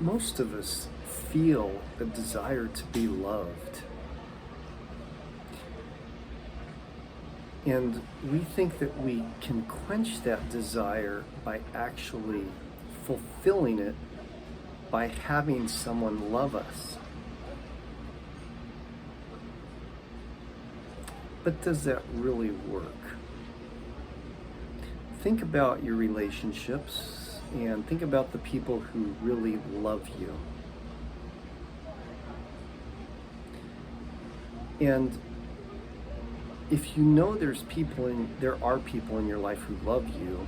Most of us feel a desire to be loved. And we think that we can quench that desire by actually fulfilling it by having someone love us. But does that really work? Think about your relationships and think about the people who really love you. And if you know there are people in your life who love you,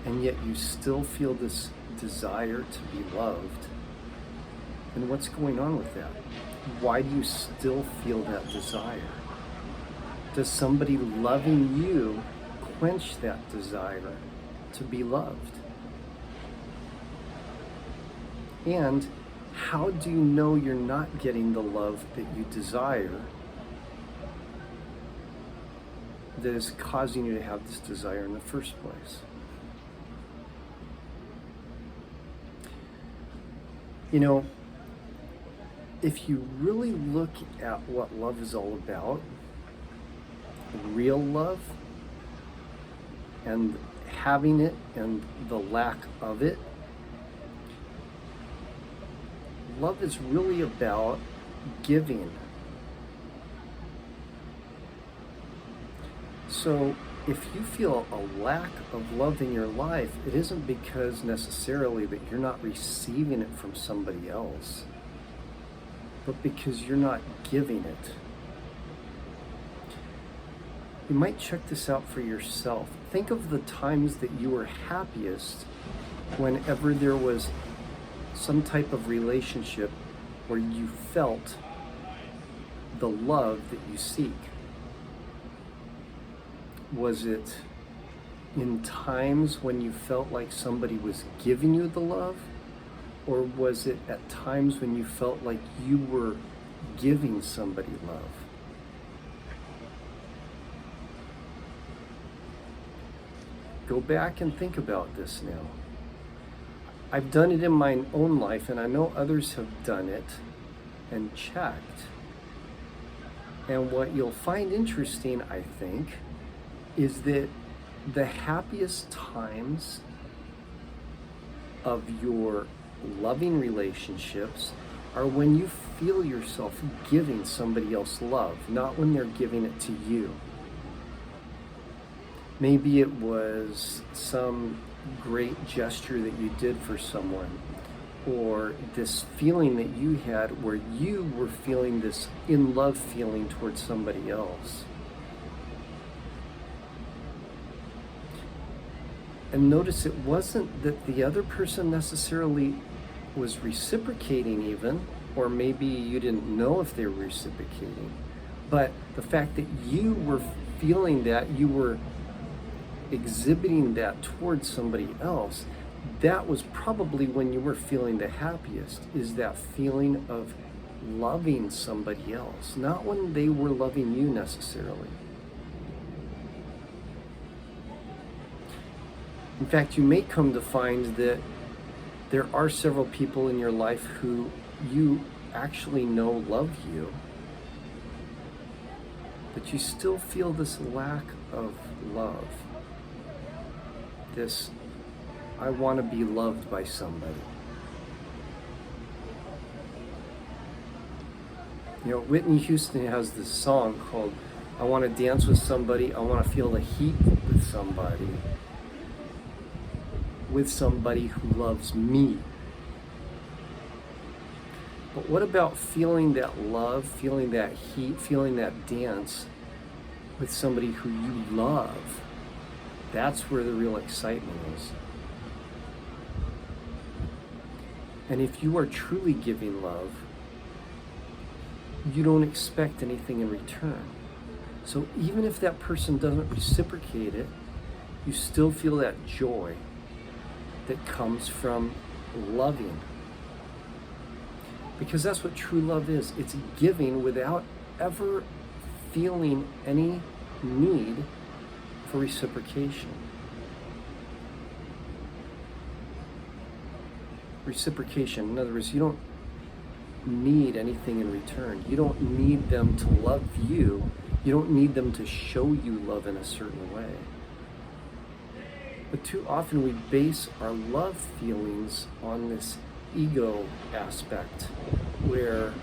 and yet you still feel this desire to be loved, then what's going on with that? Why do you still feel that desire? Does somebody loving you quench that desire to be loved? And how do you know you're not getting the love that you desire that is causing you to have this desire in the first place? You know, if you really look at what love is all about, real love, and having it and the lack of it, love is really about giving. So if you feel a lack of love in your life, it isn't because necessarily that you're not receiving it from somebody else, but because you're not giving it. You might check this out for yourself. Think of the times that you were happiest whenever there was some type of relationship where you felt the love that you seek. Was it in times when you felt like somebody was giving you the love? Or was it at times when you felt like you were giving somebody love? Go back and think about this now. I've done it in my own life, and I know others have done it and checked. And what you'll find interesting, I think, is that the happiest times of your loving relationships are when you feel yourself giving somebody else love, not when they're giving it to you. Maybe it was some great gesture that you did for someone, or this feeling that you had where you were feeling this in love feeling towards somebody else. And notice it wasn't that the other person necessarily was reciprocating even, or maybe you didn't know if they were reciprocating, but the fact that you were feeling that, you were exhibiting that towards somebody else, that was probably when you were feeling the happiest, is that feeling of loving somebody else, not when they were loving you necessarily. In fact, you may come to find that there are several people in your life who you actually know love you, but you still feel this lack of love. This, I want to be loved by somebody. You know, Whitney Houston has this song called, I want to dance with somebody, I want to feel the heat with somebody who loves me. But what about feeling that love, feeling that heat, feeling that dance with somebody who you love? That's where the real excitement is. And if you are truly giving love, you don't expect anything in return. So even if that person doesn't reciprocate it, you still feel that joy that comes from loving. Because that's what true love is. It's giving without ever feeling any need for reciprocation. reciprocation. In other words, you don't need anything in return. You don't need them to love you. You don't need them to show you love in a certain way. But too often we base our love feelings on this ego aspect where,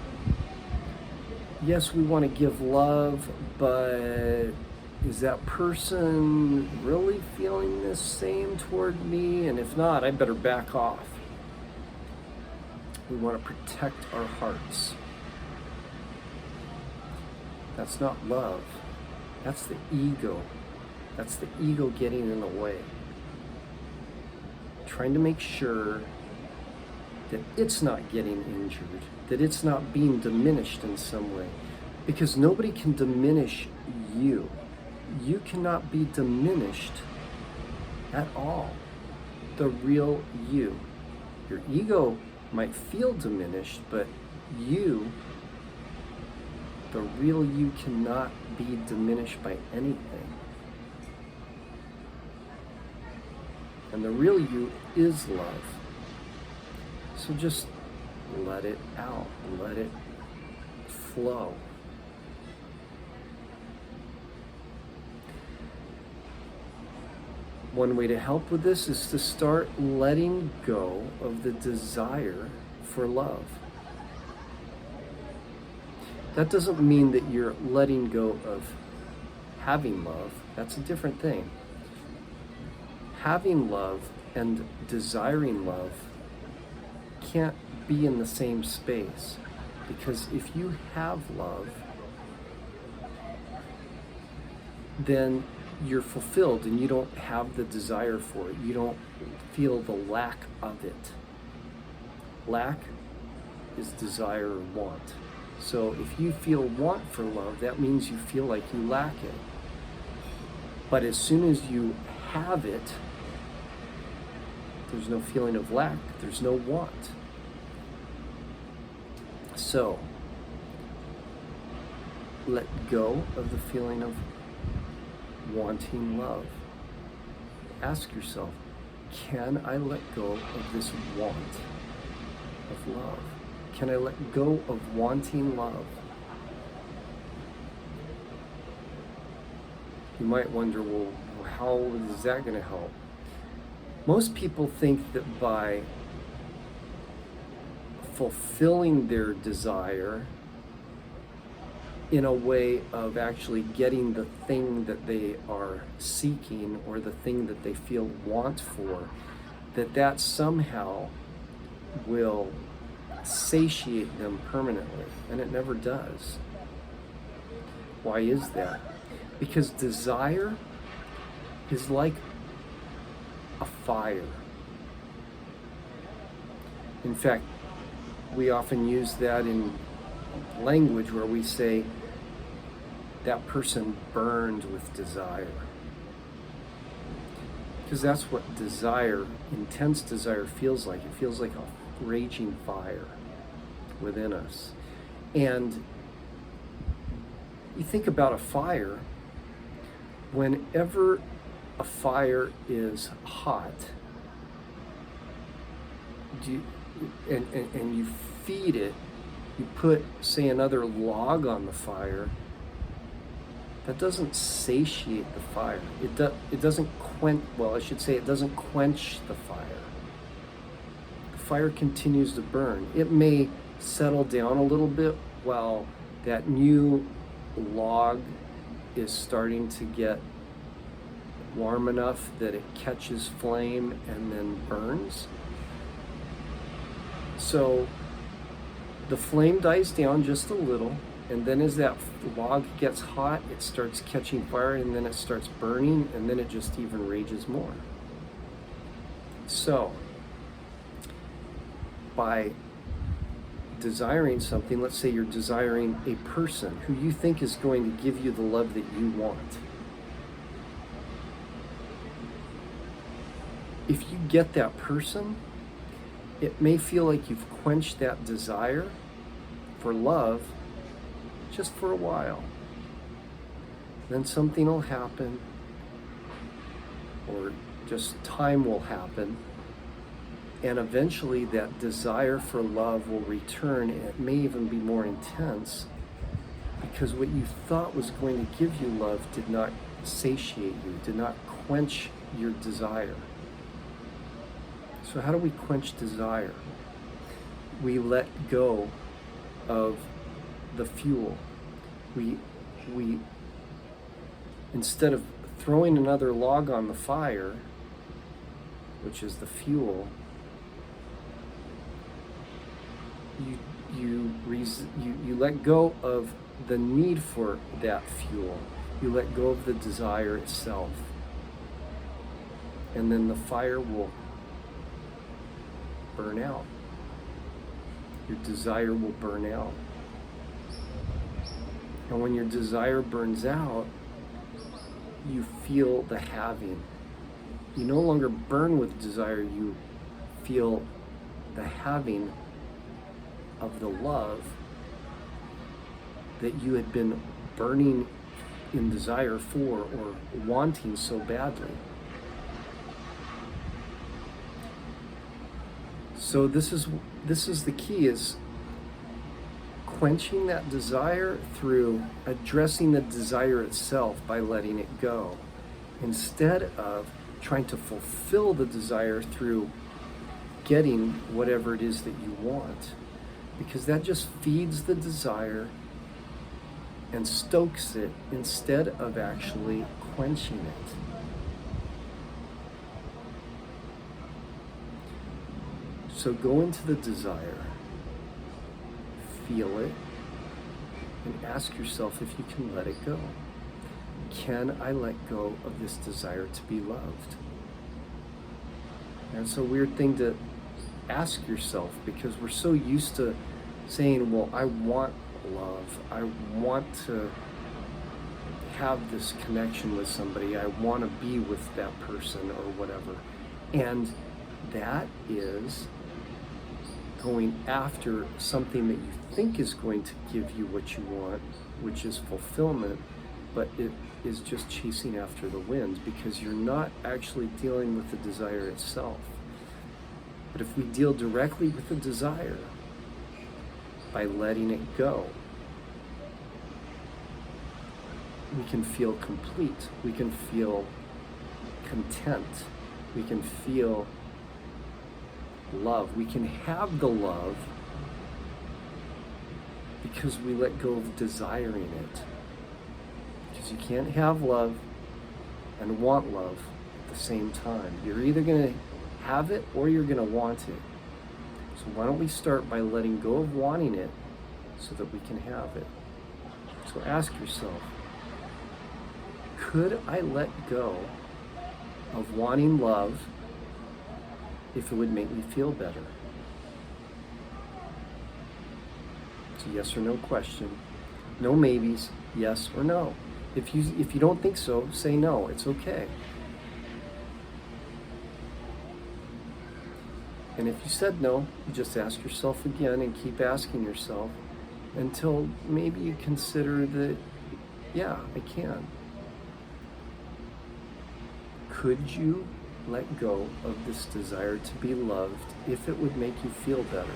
yes, we want to give love, but is that person really feeling the same toward me? And if not, I better back off. We want to protect our hearts. That's not love. That's the ego. That's the ego getting in the way. Trying to make sure that it's not getting injured, that it's not being diminished in some way. Because nobody can diminish you. You cannot be diminished at all. The real you. Your ego might feel diminished, but you, the real you, cannot be diminished by anything. And the real you is love. So just let it out, let it flow. One way to help with this is to start letting go of the desire for love. That doesn't mean that you're letting go of having love. That's a different thing. Having love and desiring love can't be in the same space, because if you have love, then you're fulfilled and you don't have the desire for it. You don't feel the lack of it. Lack is desire or want. So if you feel want for love, that means you feel like you lack it. But as soon as you have it, there's no feeling of lack, there's no want. So let go of the feeling of wanting love. Ask yourself, can I let go of this want of love? Can I let go of wanting love? You might wonder, well, how is that going to help? Most people think that by fulfilling their desire in a way of actually getting the thing that they are seeking or the thing that they feel want for, that somehow will satiate them permanently, and it never does. Why is that? Because desire is like a fire. In fact, we often use that in language where we say that person burned with desire. Because that's what desire, intense desire, feels like. It feels like a raging fire within us. And you think about a fire, whenever a fire is hot, and you feed it, you put, say, another log on the fire, that doesn't satiate the fire. It doesn't quench, well, I should say it doesn't quench the fire. The fire continues to burn. It may settle down a little bit while that new log is starting to get warm enough that it catches flame and then burns. So the flame dies down just a little, and then as that log gets hot, it starts catching fire, and then it starts burning, and then it just even rages more. So by desiring something, let's say you're desiring a person who you think is going to give you the love that you want. If you get that person, it may feel like you've quenched that desire for love just for a while. Then something will happen, or just time will happen, And eventually that desire for love will return, and it may even be more intense, because what you thought was going to give you love did not satiate you, did not quench your desire. So how do we quench desire? We let go of the fuel. We instead of throwing another log on the fire, which is the fuel, you let go of the need for that fuel. You let go of the desire itself. And then the fire will burn out. Your desire will burn out. And when your desire burns out, you feel the having. You no longer burn with desire, you feel the having of the love that you had been burning in desire for or wanting so badly. So this is the key, is quenching that desire through addressing the desire itself by letting it go, instead of trying to fulfill the desire through getting whatever it is that you want, because that just feeds the desire and stokes it instead of actually quenching it. So go into the desire, feel it, and ask yourself if you can let it go. Can I let go of this desire to be loved? And it's a weird thing to ask yourself, because we're so used to saying, well, I want love. I want to have this connection with somebody. I want to be with that person or whatever. And that is going after something that you think is going to give you what you want, which is fulfillment, but it is just chasing after the wind, because you're not actually dealing with the desire itself. But if we deal directly with the desire by letting it go, we can feel complete, we can feel content, we can feel love, we can have the love because we let go of desiring it. Because you can't have love and want love at the same time. You're either going to have it or you're going to want it. So why don't we start by letting go of wanting it so that we can have it? So ask yourself, could I let go of wanting love if it would make me feel better? It's a yes or no question. No maybes, yes or no. If you don't think so, say no. It's okay. And if you said no, you just ask yourself again and keep asking yourself until maybe you consider that, yeah, I can. Could you let go of this desire to be loved if it would make you feel better?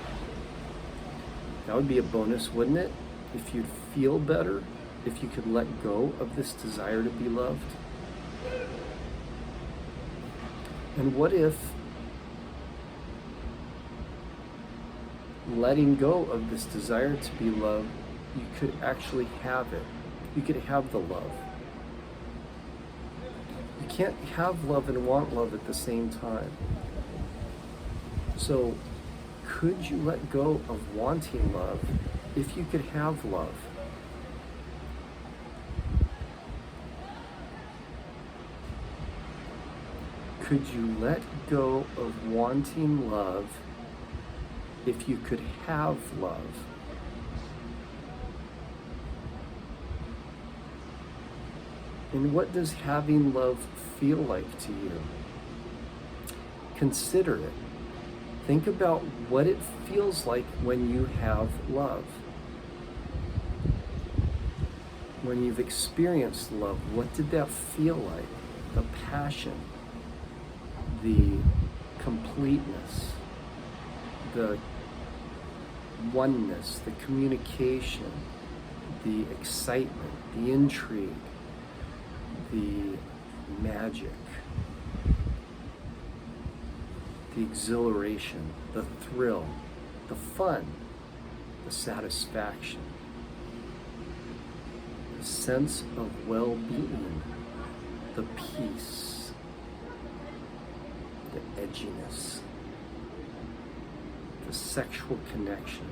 That would be a bonus, wouldn't it? If you'd feel better, if you could let go of this desire to be loved. And what if letting go of this desire to be loved, you could actually have it? You could have the love. You can't have love and want love at the same time. So, could you let go of wanting love if you could have love? Could you let go of wanting love if you could have love? And what does having love feel like to you? Consider it. Think about what it feels like when you have love. When you've experienced love, what did that feel like? The passion, the completeness, the oneness, the communication, the excitement, the intrigue, the magic, the exhilaration, the thrill, the fun, the satisfaction, the sense of well-being, the peace, the edginess, the sexual connection.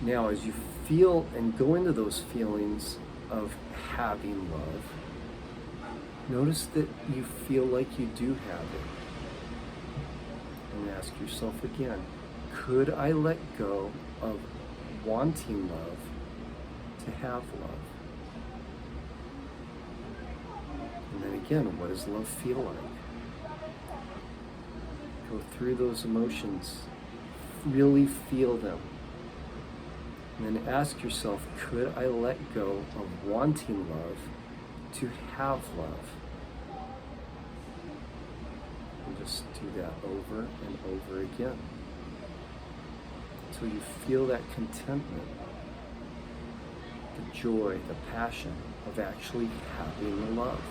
Now, as you feel and go into those feelings of having love, notice that you feel like you do have it. And ask yourself again, could I let go of wanting love to have love? And then again, what does love feel like? Go through those emotions, really feel them. And then ask yourself, could I let go of wanting love to have love? And just do that over and over again until you feel that contentment, the joy, the passion of actually having the love.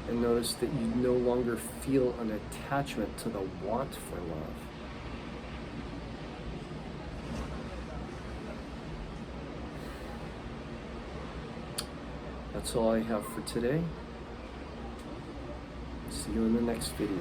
And notice that you no longer feel an attachment to the want for love. That's all I have for today. See you in the next video.